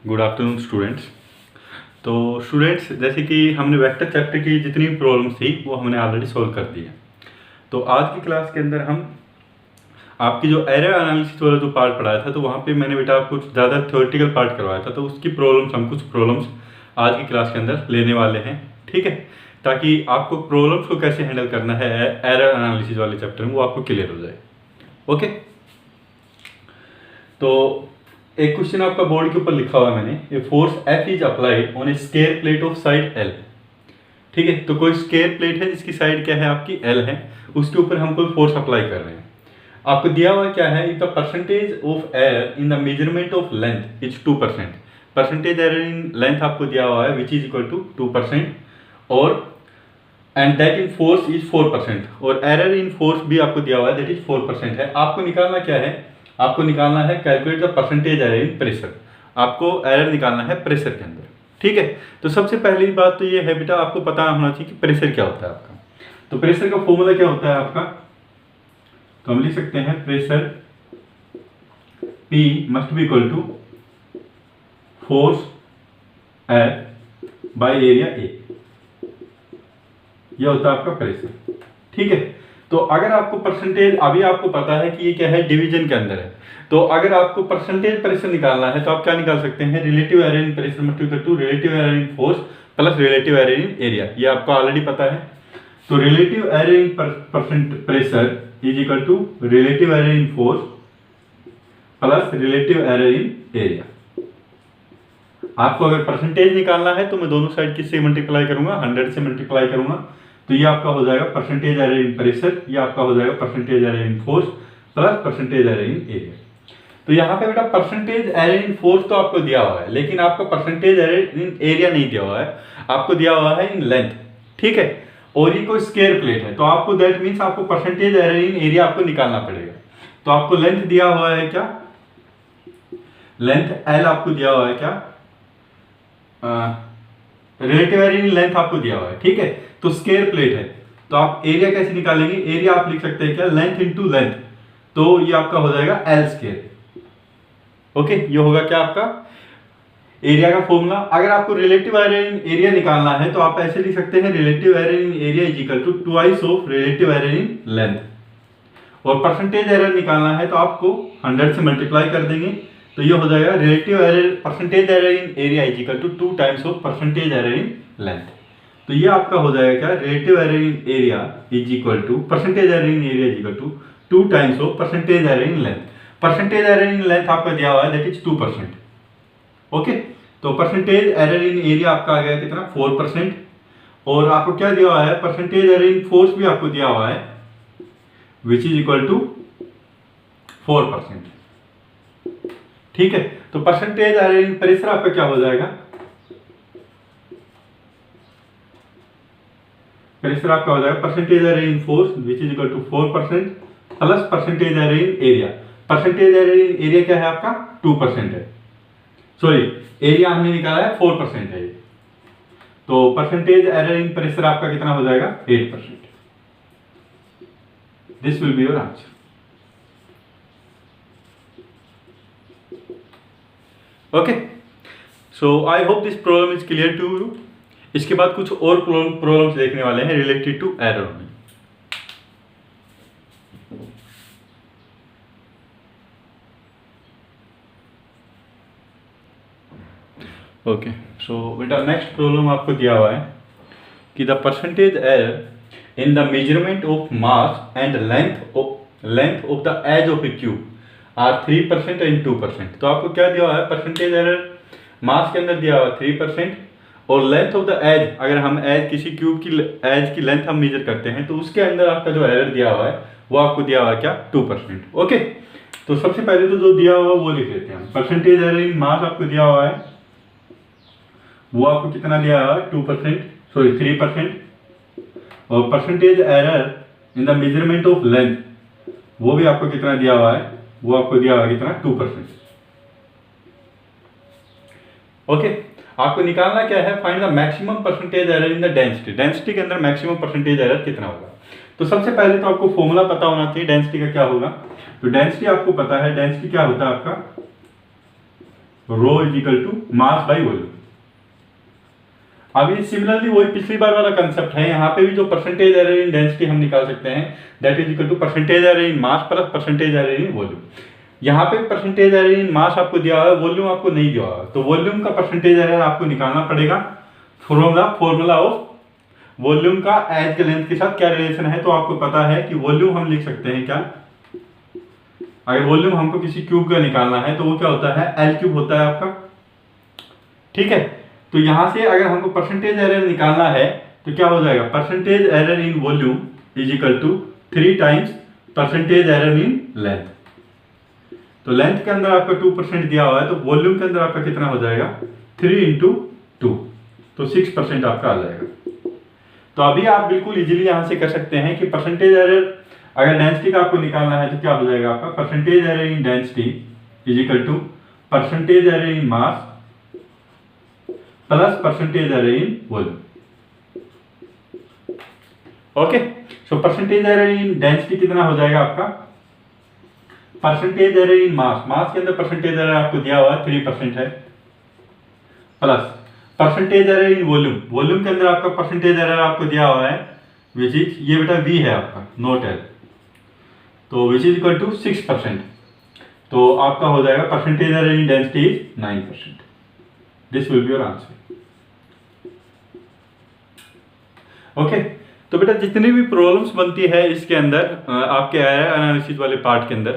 Good afternoon students. तो students, जैसे कि हमने वेक्टर चैप्टर की जितनी प्रॉब्लम्स थी वो हमने ऑलरेडी सॉल्व कर दी है। तो आज की क्लास के अंदर हम आपकी जो एरर एनालिसिस वाला जो पार्ट पढ़ाया था, तो वहाँ पे मैंने बेटा आपको ज़्यादा थ्योरेटिकल पार्ट करवाया था। तो उसकी प्रॉब्लम्स, हम कुछ प्रॉब्लम्स आज की क्लास के अंदर लेने वाले हैं, ठीक है, ताकि आपको प्रॉब्लम्स को कैसे हैंडल करना है एरर एनालिसिस वाले चैप्टर में, वो आपको क्लियर हो जाए। ओके, तो एक क्वेश्चन आपका बोर्ड के ऊपर लिखा हुआ है मैंने, a force F is applied on A square plate of side L। ठीक है, तो कोई स्क्वायर प्लेट है जिसकी साइड क्या है आपकी L है, उसके ऊपर हम कोई फोर्स अप्लाई कर रहे हैं। आपको दिया हुआ क्या है, if the percentage of error in the measurement of length is 2%। Percentage error in length आपको दिया हुआ है विच इज इक्वल टू 2%, और and that in force is 4%, और एरर इन फोर्स भी आपको दिया हुआ है दैट इज 4% है। आपको निकालना क्या है, आपको निकालना है calculate the percentage error in pressure. आपको एरर निकालना है प्रेशर के अंदर, ठीक है। तो सबसे पहली बात तो ये है बेटा, आपको पता होना चाहिए कि प्रेशर क्या होता है आपका। तो प्रेशर का फॉर्मूला क्या होता है आपका, तो हम लिख सकते हैं pressure P must be equal to force F by area A। यह होता है आपका प्रेशर, ठीक है। तो अगर आपको परसेंटेज, अभी आपको पता है कि ये क्या है, डिवीजन के अंदर है, तो अगर आपको परसेंटेज प्रेशर निकालना है तो आप क्या निकाल सकते हैं, relative error in pressure must equal to relative error in force plus relative error in area. ये आपको ऑलरेडी पता है। तो relative error in pressure is equal to relative error in force plus relative error in area. आपको अगर percentage निकालना है तो मैं दोनों साइड किससे मल्टीप्लाई करूंगा, 100 से मल्टीप्लाई करूंगा। तो ये आपका हो जाएगा परसेंटेज एरर इन प्रेशर, ये आपका हो जाएगा percentage error in force plus percentage error in area. तो यहाँ पे बेटा परसेंटेज एरर इन फोर्स तो आपको दिया हुआ है, लेकिन आपको परसेंटेज एरर इन एरिया नहीं दिया हुआ है, आपको दिया हुआ है इन लेंथ, ठीक है। और ये कोई स्क्वायर प्लेट है, तो आपको दैट मीन्स आपको परसेंटेज एरर इन एरिया आपको निकालना पड़ेगा। तो आपको लेंथ दिया हुआ है क्या, लेंथ L आपको दिया हुआ है क्या, रिलेटिव एरर इन लेंथ आपको दिया हुआ है, ठीक है। तो स्क्वायर प्लेट है, तो आप एरिया कैसे निकालेंगे, एरिया आप लिख सकते हैं क्या, लेंथ इनटू लेंथ। तो ये आपका हो जाएगा L स्क्वायर। ओके, ये होगा क्या आपका एरिया का फॉर्मूला। अगर आपको रिलेटिव एरर इन एरिया निकालना है तो आप ऐसे लिख सकते हैं, relative error in area is equal to twice of relative error in length. और परसेंटेज एरर निकालना है तो आपको 100 से मल्टीप्लाई कर देंगे, तो ये हो जाएगा relative error, percentage error in area is equal to 2 times of percentage error in length. तो ये आपका हो जाएगा क्या, relative error in area is equal to percentage error in area is equal to 2 times of percentage error in length. Percentage error in length आपका दिया हुआ है दैट इज 2%। ओके, तो परसेंटेज एरर इन एरिया आपका आ गया कितना, 4%। और आपको क्या दिया हुआ है, परसेंटेज एरर इन फोर्स भी आपको दिया हुआ है विच इज इक्वल टू 4%, ठीक है। तो परसेंटेज एरर इन प्रेशर आपका क्या हो जाएगा, प्रेशर आपका हो जाएगा percentage error in force which is equal to 4% plus percentage error in area. Percentage error in area क्या है आपका, 2% है, सॉरी एरिया हमने निकाला है 4% है। तो परसेंटेज एरर इन प्रेशर आपका कितना हो जाएगा, 8%। This will be your answer. Okay, so I hope this problem is clear to you. इसके बाद कुछ और प्रॉब्लम्स देखने वाले हैं रिलेटेड टू एरर में। ओके, सो बेटा नेक्स्ट प्रॉब्लम आपको दिया हुआ है कि the percentage error in the measurement of mass and length of the edge of a cube are 3% and 2%। तो आपको क्या दिया हुआ है, परसेंटेज एरर मास के अंदर दिया हुआ है 3%, और लेंथ ऑफ द एज, अगर हम एज किसी क्यूब की एज की लेंथ हम मेजर करते हैं तो उसके अंदर आपका जो एरर दिया हुआ है वो आपको दिया हुआ है क्या, 2%। ओके, तो सबसे पहले तो जो दिया हुआ है वो लिख लेते हैं। परसेंटेज एरर इन मास आपको दिया हुआ है, वो आपको कितना दिया हुआ है, 2%, सॉरी 3%। और percentage error in the measurement of length, वो भी आपको कितना दिया हुआ है, वो आपको दिया हुआ है कितना, 2%। ओके, आपको निकालना क्या है, find the maximum percentage error in the density. Density के अंदर मैक्सिमम परसेंटेज एरर कितना होगा। तो सबसे पहले तो आपको फॉर्मूला पता होना चाहिए डेंसिटी का क्या होगा। तो डेंसिटी आपको पता है, डेंसिटी क्या होता है आपका, rho is equal to mass by volume. अभी सिमिलरली वही पिछली बार वाला कंसेप्ट है, यहाँ पे भी जो परसेंटेज एरर इन डेंसिटी हम निकाल सकते हैं, that is equal to percentage error in mass plus percentage error in volume. यहाँ पे परसेंटेज एरर इन मास आपको दिया हुआ है, वॉल्यूम आपको नहीं दिया हुआ है, तो वॉल्यूम का परसेंटेज एरर आपको निकालना पड़ेगा from the formula of volume का एज के लेंथ के साथ क्या रिलेशन है। तो आपको पता है कि वॉल्यूम हम लिख सकते हैं क्या, अगर वॉल्यूम हमको किसी क्यूब का निकालना है तो वो क्या होता है, एल क्यूब होता है आपका, ठीक है। तो यहां से अगर हमको परसेंटेज एरर निकालना है तो क्या हो जाएगा, percentage error in volume is equal to 3 times percentage error in length. तो लेंथ के अंदर आपका 2% दिया हुआ है, तो वॉल्यूम के अंदर आपका कितना हो जाएगा, 3 इंटू 2, तो 6% आपका आ जाएगा। तो अभी आप बिल्कुल इजीली यहां से कर सकते हैं कि परसेंटेज एरर अगर डेंसिटी का आपको निकालना है तो क्या हो जाएगा आपका, percentage error in density is equal to percentage error in mass plus percentage error in volume. Okay, so percentage error in density कितना हो जाएगा आपका, परसेंटेज एरर इन मास, मास के अंदर परसेंटेज एरर आपको दिया हुआ है 3% है, plus percentage error in volume, volume के अंदर आपका परसेंटेज एरर आपको दिया हुआ है विच इज ये बेटा v है आपका, नोट एल, तो विच इज इक्वल टू 6%, तो आपका हो जाएगा percentage error in density is 9%। This will be your answer. Okay, तो बेटा जितनी भी प्रॉब्लम्स बनती है इसके अंदर आपके एरर एनालिसिस वाले पार्ट के अंदर,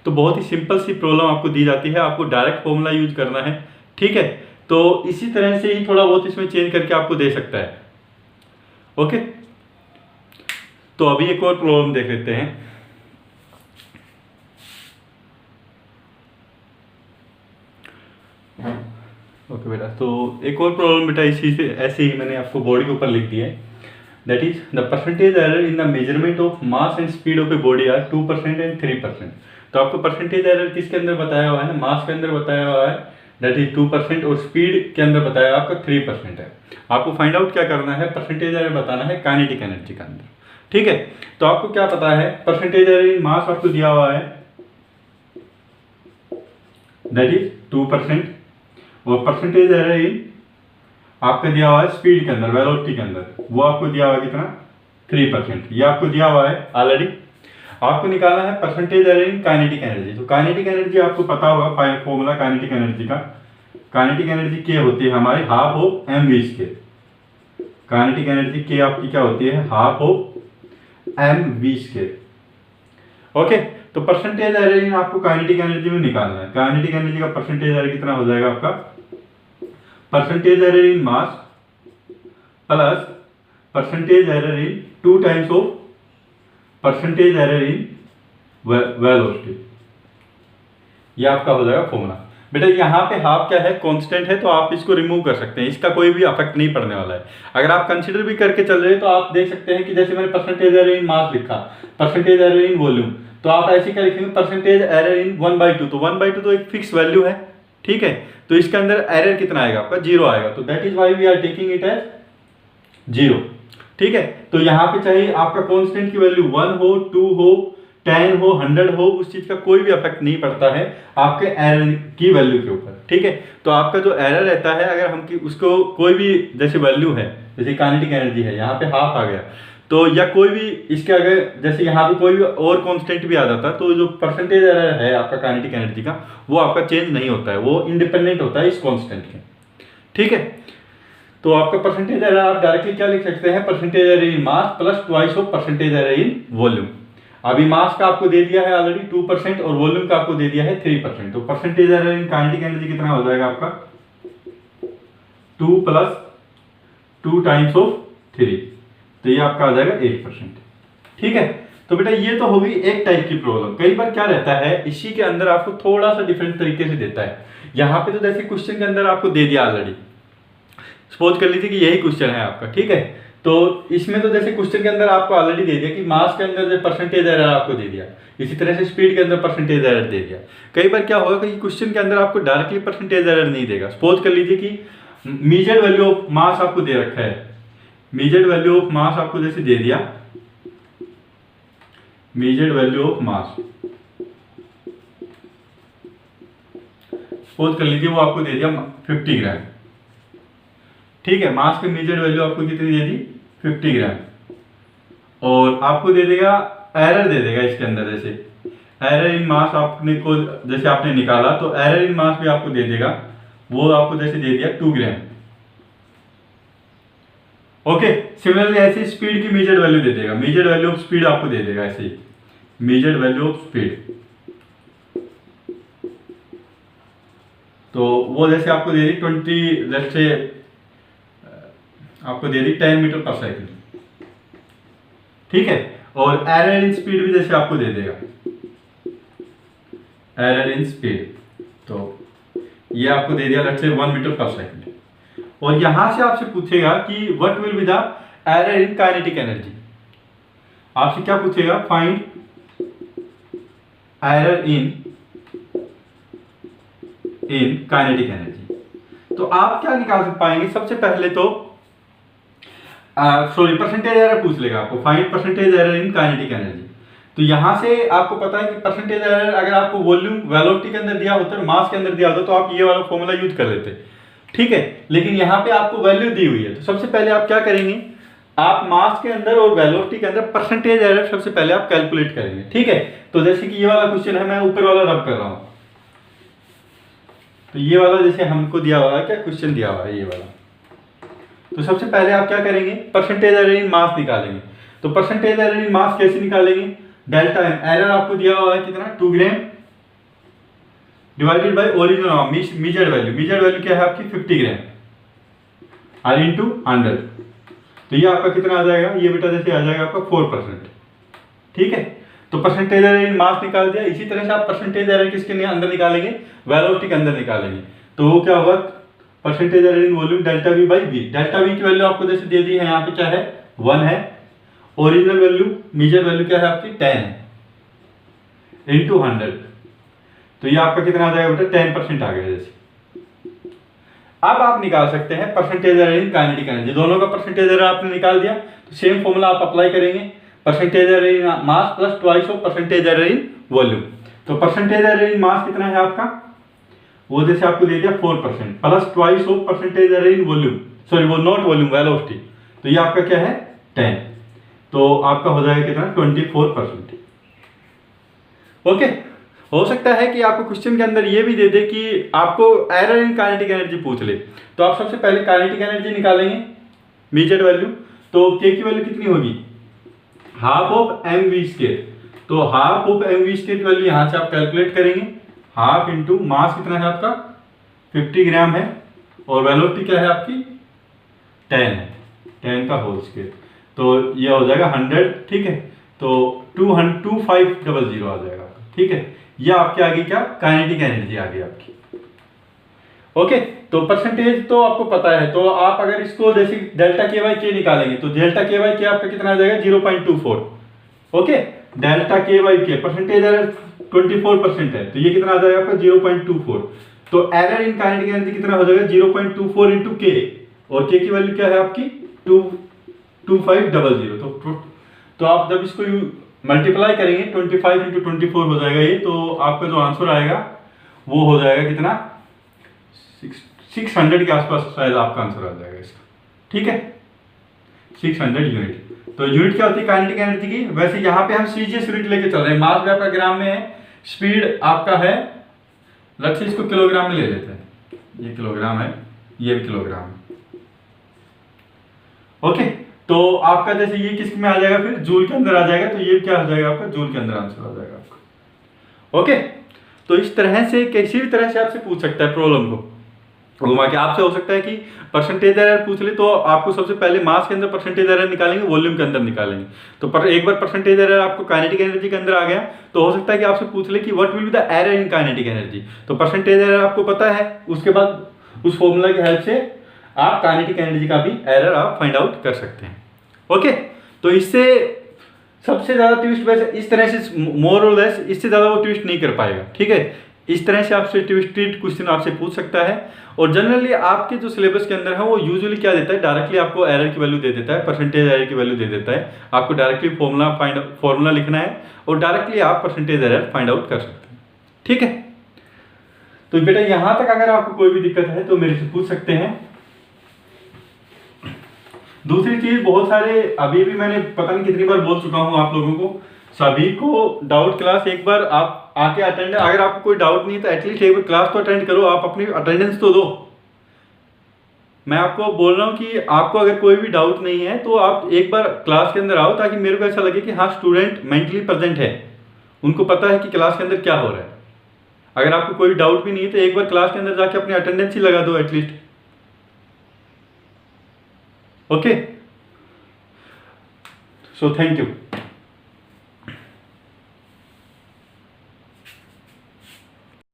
तो बहुत ही सिंपल सी प्रॉब्लम आपको दी जाती है, आपको डायरेक्ट फॉर्मूला यूज करना है, ठीक है। तो इसी तरह से ही थोड़ा बहुत इसमें चेंज करके आपको दे सकता है। ओके, तो अभी एक और प्रॉब्लम देख लेते हैं। ओके बेटा, तो एक और प्रॉब्लम बेटा इसी से ऐसे ही मैंने आपको बोर्ड के ऊपर लिख दिया है, that is the percentage error in the measurement of mass and speed of a body are 2% and 3%। तो आपको परसेंटेज एरर किसके अंदर बताया हुआ है, मास के अंदर बताया हुआ है, दैट इज 2%, और स्पीड के अंदर बताया आपका 3% है। आपको फाइंड आउट क्या करना है, परसेंटेज एरर बताना है काइनेटिक एनर्जी के अंदर, ठीक है। तो आपको क्या पता है, परसेंटेज एरर इन मास आपको दिया हुआ है दैट इज 2%, और परसेंटेज एरर इन आपका दिया हुआ है स्पीड के अंदर, वेलोसिटी के अंदर, वो आपको दिया हुआ है कितना, 3%, ये आपको दिया हुआ है ऑलरेडी। आपको निकालना है percentage error in kinetic energy. तो काइनेटिक एनर्जी आपको पता होगा फॉर्मूला काइनेटिक एनर्जी का, काइनेटिक एनर्जी क्या होती है हमारी, half of M V square. Kinetic energy के आपकी क्या होती है, half of M V square. Okay, तो परसेंटेज एरर इन आपको काइनेटिक एनर्जी में निकालना है। काइनेटिक एनर्जी का परसेंटेज एरर कितना हो जाएगा आपका, percentage error in mass plus percentage error in 2 times of percentage error in velocity, ये आपका हो जाएगा फॉर्मूला। बेटा यहाँ पे हाफ क्या है, कांस्टेंट है, तो आप इसको रिमूव कर सकते हैं, इसका कोई भी अफेक्ट नहीं पड़ने वाला है। अगर आप कंसीडर भी करके चल रहे हैं तो आप देख सकते हैं कि जैसे मैंने परसेंटेज एरर इन मास लिखा, परसेंटेज एरर इन वॉल्यूम, तो आप ऐसे क्या लिखेंगे, परसेंटेज एरर इन 1/2, तो 1/2 तो एक फिक्स वैल्यू है, ठीक है। तो इसके अंदर एरर कितना आएगा आपका, 0 आएगा, तो that is why we are taking it as 0, ठीक है। तो यहाँ पे चाहिए आपका कांस्टेंट की वैल्यू 1 हो, 2 हो, 10 हो, 100 हो, उस चीज का कोई भी इफेक्ट नहीं पड़ता है आपके एरर की वैल्यू के ऊपर, ठीक है। तो आपका जो एरर रहता है, अगर हम उसको कोई भी जैसे वैल्यू है, जैसे काइनेटिक एनर्जी है, यहाँ पे हाफ आ गया, तो या कोई भी इसके अगर जैसे यहाँ पे कोई भी और कांस्टेंट भी आ जाता, तो जो परसेंटेज एरर है आपका काइनेटिक एनर्जी का, वो आपका चेंज नहीं होता है, वो इंडिपेंडेंट होता है इस कांस्टेंट के, ठीक है। तो आपका परसेंटेज एरर आप डायरेक्टली क्या लिख सकते हैं, percentage error in mass plus twice of percentage error in volume. अभी मास का आपको दे दिया है ऑलरेडी 2% और वॉल्यूम का आपको दे दिया है 3%, तो percentage error in kinetic energy कितना हो जाएगा आपका, 2 + 2 टाइम्स ऑफ 3, तो ये आपका आ जाएगा 8%, ठीक है। तो बेटा ये तो होगी एक टाइप की प्रॉब्लम। कई बार क्या रहता है, इसी के अंदर आपको थोड़ा सा डिफरेंट तरीके से देता है। यहाँ पे तो जैसे क्वेश्चन के अंदर आपको दे दिया ऑलरेडी, सपोज कर लीजिए कि यही क्वेश्चन है आपका, ठीक है। तो इसमें तो जैसे क्वेश्चन के अंदर आपको ऑलरेडी दे दिया कि मास के अंदर जो परसेंटेज एरर आपको दे दिया, इसी तरह से स्पीड के अंदर परसेंटेज एरर दे दिया। कई बार क्या होगा कि क्वेश्चन के अंदर आपको डायरेक्टली परसेंटेज एरर नहीं देगा। सपोज कर लीजिए कि मेजर्ड वैल्यू ऑफ मास आपको दे रखा है, मेजर्ड वैल्यू ऑफ मास आपको जैसे दे दिया, measured value of mass suppose कर लीजिए वो आपको दे दिया 50 ग्राम, ठीक है। मास की मेजर्ड वैल्यू आपको कितनी दे दी 50 ग्राम, और आपको दे देगा एरर दे देगा इसके अंदर, जैसे एरर इन मास आपने को जैसे आपने निकाला तो एरर इन मास भी आपको दे देगा, वो आपको जैसे दे दिया 2 ग्राम। ओके, सिमिलरली ऐसे स्पीड की मेजर्ड वैल्यू दे देगा, मेजर्ड वैल्यू ऑफ स्पीड आपको दे देगा ऐसे ही, मेजर्ड वैल्यू ऑफ स्पीड, तो वो जैसे आपको दे दी 20, जैसे आपको दे दी 10 मीटर पर सेकंड, ठीक है। और एरर इन स्पीड भी जैसे आपको दे देगा, एरर इन स्पीड, तो ये आपको दे दिया लेट्स से 1 मीटर पर सेकंड। और यहां से आपसे पूछेगा कि what will be the error in kinetic energy, आपसे क्या पूछेगा, find error in kinetic energy. तो आप क्या निकाल पाएंगे, सबसे पहले तो परसेंटेज एरर पूछ लेगा आपको, find percentage error in kinetic energy. तो यहां से आपको पता है कि परसेंटेज एरर अगर आपको वॉल्यूम वेलोसिटी के अंदर दिया होता है, मास के अंदर दिया होता, तो आप ये वाला फॉर्मूला यूज कर लेते, ठीक है। लेकिन यहाँ पे आपको वैल्यू दी हुई है, तो सबसे पहले आप क्या करेंगे, आप मास के अंदर और वेलोसिटी के अंदर परसेंटेज एरर सबसे पहले आप कैलकुलेट करेंगे, ठीक है। तो जैसे कि ये वाला क्वेश्चन है, मैं ऊपर वाला रब कर रहा हूं, तो ये वाला जैसे हमको दिया हुआ है, क्या क्वेश्चन दिया हुआ है ये वाला, तो सबसे पहले आप क्या करेंगे, परसेंटेज एरर इन मास निकालेंगे। तो परसेंटेज एरर इन मास कैसे निकालेंगे, डेल्टा एम, एरर आपको दिया हुआ है कितना 2 gram divided by original measured value, measured value क्या है आपकी 50 ग्राम आर इंटू 100, तो ये आपका कितना आ जाएगा, ये बेटा जैसे आ जाएगा आपका 4%, ठीक है। तो परसेंटेज एरर इन मास निकाल दिया। इसी तरह से आप परसेंटेज एरर किसके अंदर निकालेंगे, वेलोसिटी के अंदर निकालेंगे। तो वो क्या होगा, percentage error in volume delta V by V, delta V की वैल्यू आपको जैसे दे दी है, यहाँ पे क्या है 1 है, ओरिजिनल वैल्यू मेजर वैल्यू क्या है आपकी 10 है इंटू 100, तो ये आपका कितना आ जाएगा बेटा 10% आ गया जैसे। अब आप निकाल सकते हैं percentage error in kinetic energy, दोनों का परसेंटेज एरर आपने निकाल दिया, तो सेम फॉर्मूला आप अप्लाई करेंगे, percentage error in mass plus twice of percentage error in volume. तो परसेंटेज एरर इन मास कितना है आपका, वो जैसे आपको दे दिया 4% plus twice of percentage error in volume, sorry वो नॉट वॉल्यूम वेलोसिटी, तो ये आपका क्या है 10, तो आपका हो जाएगा कितना 24%। ओके, हो सकता है कि आपको क्वेश्चन के अंदर ये भी दे दे कि आपको एरर इन काइनेटिक एनर्जी पूछ ले, तो आप सबसे पहले काइनेटिक एनर्जी निकालेंगे मेजर्ड वैल्यू, तो के की वैल्यू कितनी होगी, half of M V square, तो half of M V square की वैल्यू यहां से आप कैलकुलेट करेंगे, हाफ इंटू मास कितना है आपका 50 ग्राम है, और वेलोसिटी क्या है आपकी 10 है, 10 का होल स्क्वायर, तो ये हो जाएगा 100, ठीक है। तो 2500 आ जाएगा, ठीक है। ये आपके आगे क्या काइनेटिक एनर्जी आ गई आपकी। ओके, तो परसेंटेज तो आपको पता है, तो आप अगर इसको जैसे डेल्टा के बाई के निकालेंगे, तो डेल्टा के बाई के आपका कितना आ जाएगा 0.24। ओके, डेल्टा के बाई के परसेंटेज एरर 24% है, तो ये कितना आ जाएगा आपका 0.24, तो एरर इन काइनेटिक एनर्जी कितना हो जाएगा 0.24 इंटू के, और के की वैल्यू क्या है आपकी 2500, तो आप जब इसको मल्टीप्लाई करेंगे 25 इंटू 24 हो जाएगा ये, तो आपका जो आंसर आएगा वो हो जाएगा कितना 600 के आसपास शायद आपका आंसर आ जाएगा इसका, ठीक है 600 यूनिट। तो यूनिट क्या होती है काइनेटिक एनर्जी की, वैसे यहाँ पे हम सीजीएस यूनिट लेके चल रहे हैं, मास भी आपका ग्राम में है, स्पीड आपका है, लक्ष्य इसको किलोग्राम में ले लेते हैं, ये किलोग्राम है, ये भी किलोग्राम है। ओके, तो आपका जैसे ये किस में आ जाएगा, फिर जूल के अंदर आ जाएगा, तो ये क्या हो जाएगा आपका जूल के अंदर आंसर आ जाएगा आपका। ओके, तो इस तरह से किसी भी तरह से आपसे पूछ सकता है प्रॉब्लम को घुमा के, आपसे हो सकता है कि परसेंटेज एरर पूछ ले, तो आपको सबसे पहले मास के अंदर परसेंटेज एरर निकालेंगे, वॉल्यूम के अंदर निकालेंगे, तो एक बार परसेंटेज एरर आपको काइनेटिक एनर्जी के अंदर आ गया, तो हो सकता है कि आपसे पूछ ले कि what will be the error in kinetic energy, तो परसेंटेज एरर आपको पता है, उसके बाद उस फॉर्मूला की हेल्प से आप काइनेटिक एनर्जी का भी एरर आप फाइंड आउट कर सकते हैं। ओके, तो इससे सबसे ज्यादा ट्विस्ट वैसे इस तरह से मोर और लेस, इससे ज्यादा वो ट्विस्ट नहीं कर पाएगा, ठीक है। इस तरह से आपसे ट्विस्टेड क्वेश्चन आपसे पूछ सकता है, और जनरली आपके जो सिलेबस के अंदर है वो यूजुअली क्या देता है, डायरेक्टली आपको एरर की वैल्यू दे देता है, परसेंटेज एरर की वैल्यू दे देता है, आपको डायरेक्टली फॉर्मूला लिखना है और डायरेक्टली आप परसेंटेज एरर फाइंड आउट कर सकते हैं, ठीक है। तो बेटा यहां तक अगर आपको कोई भी दिक्कत है तो मेरे से पूछ सकते हैं। दूसरी चीज, बहुत सारे अभी भी मैंने पता नहीं कितनी बार बोल चुका हूं आप लोगों को, सभी को डाउट क्लास एक बार आप आके अटेंड, अगर आपको कोई डाउट नहीं है तो एटलीस्ट एक बार क्लास तो अटेंड करो, आप अपनी अटेंडेंस तो दो। मैं आपको बोल रहा हूं कि आपको अगर कोई भी डाउट नहीं है तो आप एक बार क्लास के अंदर आओ, ताकि मेरे को ऐसा लगे कि हाँ स्टूडेंट मेंटली प्रेजेंट है, उनको पता है कि क्लास के अंदर क्या हो रहा है। अगर आपको कोई डाउट भी नहीं है तो एक बार क्लास के अंदर जाके अपनी अटेंडेंस ही लगा दो at least. Okay, so thank you.